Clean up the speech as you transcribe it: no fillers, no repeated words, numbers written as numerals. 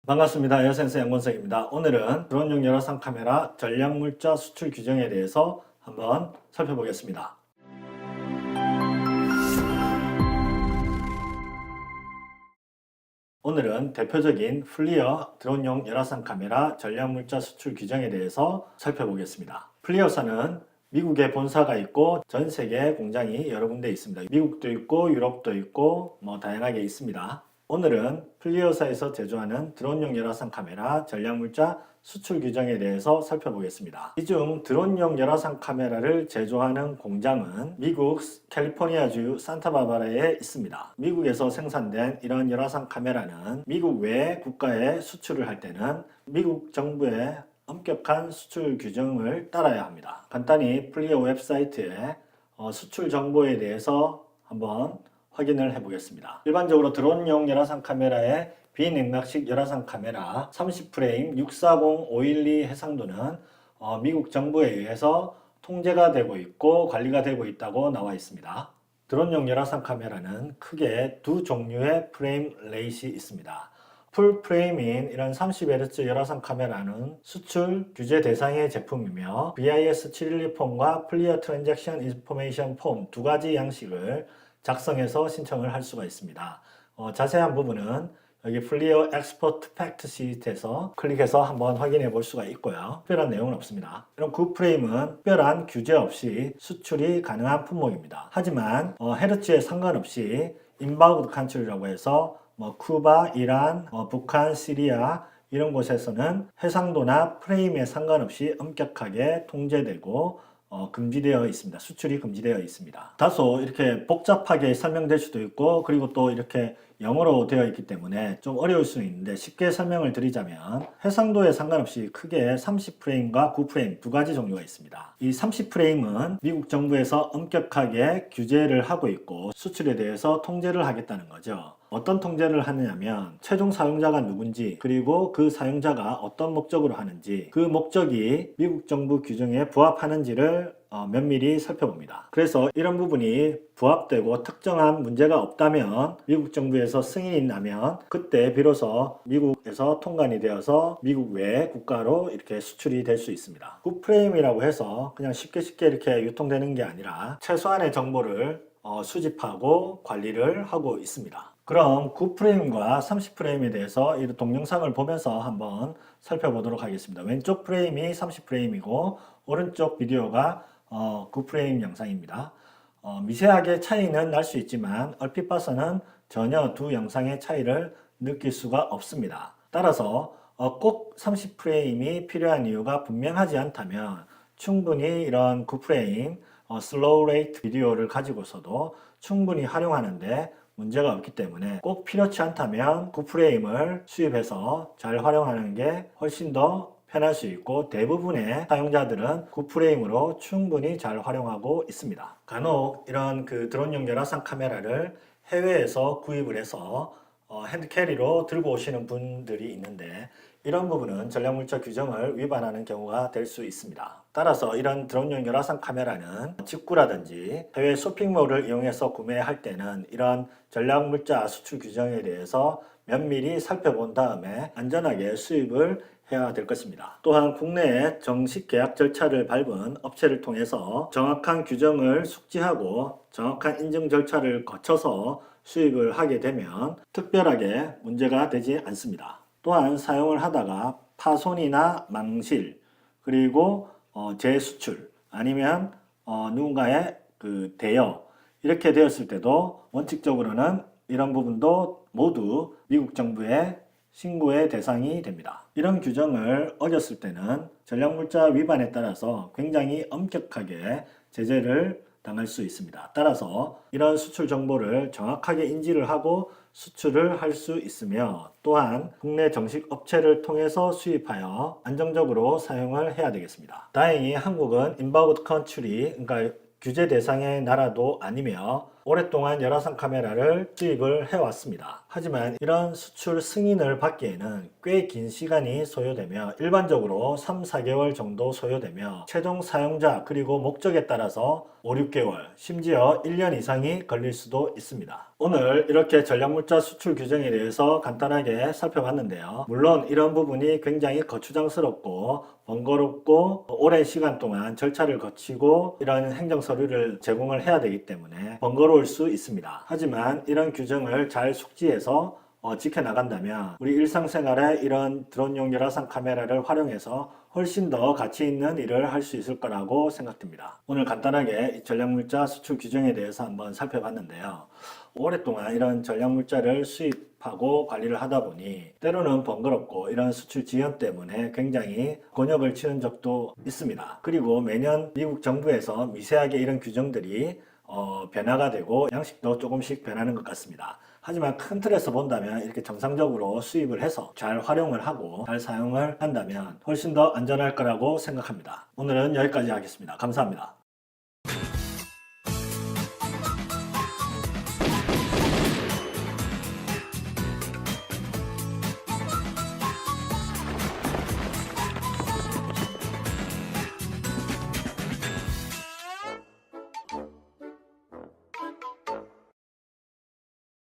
반갑습니다. 에어센스 양건석입니다. 오늘은 드론용 열화상 카메라 전략물자 수출 규정에 대해서 한번 살펴보겠습니다. 오늘은 대표적인 플리어 드론용 열화상 카메라 전략물자 수출 규정에 대해서 살펴보겠습니다. 플리어사는 미국에 본사가 있고 전 세계 공장이 여러 군데 있습니다. 미국도 있고 유럽도 있고 다양하게 있습니다. 오늘은 플리어사에서 제조하는 드론용 열화상 카메라 전략물자 수출 규정에 대해서 살펴보겠습니다. 이 중 드론용 열화상 카메라를 제조하는 공장은 미국 캘리포니아주 산타바바라에 있습니다. 미국에서 생산된 이런 열화상 카메라는 미국 외 국가에 수출을 할 때는 미국 정부의 엄격한 수출 규정을 따라야 합니다. 간단히 플리어 웹사이트에 수출 정보에 대해서 한번 확인을 해보겠습니다. 일반적으로 드론용 열화상 카메라의 비냉각식 열화상 카메라 30프레임 640-512 해상도는 미국 정부에 의해서 통제가 되고 있고 관리가 되고 있다고 나와 있습니다. 드론용 열화상 카메라는 크게 두 종류의 프레임 레이시 있습니다. 풀 프레임인 이런 30Hz 열화상 카메라는 수출 규제 대상의 제품이며 BIS712 폼과 플리어 트랜잭션 인포메이션 폼 두 가지 양식을 작성해서 신청을 할 수가 있습니다. 자세한 부분은 여기 플리어 엑스포트 팩트 시트에서 클릭해서 한번 확인해 볼 수가 있고요. 특별한 내용은 없습니다. 이런 굿프레임은 특별한 규제 없이 수출이 가능한 품목입니다. 하지만 헤르츠에 상관없이 인바우드 컨트리라고 해서 쿠바, 이란, 북한, 시리아 이런 곳에서는 해상도나 프레임에 상관없이 엄격하게 통제되고 금지되어 있습니다. 수출이 금지되어 있습니다. 다소 이렇게 복잡하게 설명될 수도 있고 그리고 또 이렇게 영어로 되어 있기 때문에 좀 어려울 수 있는데 쉽게 설명을 드리자면 해상도에 상관없이 크게 30프레임과 9프레임 두 가지 종류가 있습니다. 이 30프레임은 미국 정부에서 엄격하게 규제를 하고 있고 수출에 대해서 통제를 하겠다는 거죠. 어떤 통제를 하느냐면 최종 사용자가 누군지 그리고 그 사용자가 어떤 목적으로 하는지 그 목적이 미국 정부 규정에 부합하는지를 면밀히 살펴봅니다. 그래서 이런 부분이 부합되고 특정한 문제가 없다면 미국 정부에서 승인이 나면 그때 비로소 미국에서 통관이 되어서 미국 외 국가로 이렇게 수출이 될 수 있습니다. 굿프레임이라고 해서 그냥 쉽게 이렇게 유통되는 게 아니라 최소한의 정보를 수집하고 관리를 하고 있습니다. 그럼 9프레임과 30프레임에 대해서 이 동영상을 보면서 한번 살펴보도록 하겠습니다. 왼쪽 프레임이 30프레임이고 오른쪽 비디오가 9프레임 영상입니다. 미세하게 차이는 날 수 있지만 얼핏 봐서는 전혀 두 영상의 차이를 느낄 수가 없습니다. 따라서 꼭 30프레임이 필요한 이유가 분명하지 않다면 충분히 이런 9프레임 슬로우 레이트 비디오를 가지고서도 충분히 활용하는데 문제가 없기 때문에 꼭 필요치 않다면 9프레임을 수입해서 잘 활용하는 게 훨씬 더 편할 수 있고 대부분의 사용자들은 9프레임으로 충분히 잘 활용하고 있습니다. 간혹 이런 드론용 열화상 카메라를 해외에서 구입을 해서 핸드캐리로 들고 오시는 분들이 있는데 이런 부분은 전략물자 규정을 위반하는 경우가 될 수 있습니다. 따라서 이런 드론용 열화상 카메라는 직구라든지 해외 쇼핑몰을 이용해서 구매할 때는 이런 전략물자 수출 규정에 대해서 면밀히 살펴본 다음에 안전하게 수입을 해야 될 것입니다. 또한 국내에 정식 계약 절차를 밟은 업체를 통해서 정확한 규정을 숙지하고 정확한 인증 절차를 거쳐서 수입을 하게 되면 특별하게 문제가 되지 않습니다. 또한 사용을 하다가 파손이나 망실 그리고 재수출 아니면 누군가의 대여 이렇게 되었을 때도 원칙적으로는 이런 부분도 모두 미국 정부의 신고의 대상이 됩니다. 이런 규정을 어겼을 때는 전략물자 위반에 따라서 굉장히 엄격하게 제재를 당할 수 있습니다. 따라서 이런 수출 정보를 정확하게 인지를 하고 수출을 할 수 있으며 또한 국내 정식 업체를 통해서 수입하여 안정적으로 사용을 해야 되겠습니다. 다행히 한국은 인바우드 컨트리, 그러니까 규제 대상의 나라도 아니며 오랫동안 열화상 카메라를 수입을 해왔습니다. 하지만 이런 수출 승인을 받기에는 꽤 긴 시간이 소요되며 일반적으로 3, 4개월 정도 소요되며 최종 사용자 그리고 목적에 따라서 5, 6개월 심지어 1년 이상이 걸릴 수도 있습니다. 오늘 이렇게 전략물자 수출 규정에 대해서 간단하게 살펴봤는데요. 물론 이런 부분이 굉장히 거추장스럽고 번거롭고 오랜 시간 동안 절차를 거치고 이런 행정 서류를 제공을 해야 되기 때문에 번거로울 수 있습니다. 하지만 이런 규정을 잘 숙지해서 지켜나간다면 우리 일상생활에 이런 드론용 열화상 카메라를 활용해서 훨씬 더 가치 있는 일을 할 수 있을 거라고 생각됩니다. 오늘 간단하게 이 전략물자 수출 규정에 대해서 한번 살펴봤는데요. 오랫동안 이런 전략물자를 수입하고 관리를 하다 보니 때로는 번거롭고 이런 수출 지연 때문에 굉장히 곤욕을 치른 적도 있습니다. 그리고 매년 미국 정부에서 미세하게 이런 규정들이 변화가 되고 양식도 조금씩 변하는 것 같습니다. 하지만 큰 틀에서 본다면 이렇게 정상적으로 수입을 해서 잘 활용을 하고 잘 사용을 한다면 훨씬 더 안전할 거라고 생각합니다. 오늘은 여기까지 하겠습니다. 감사합니다.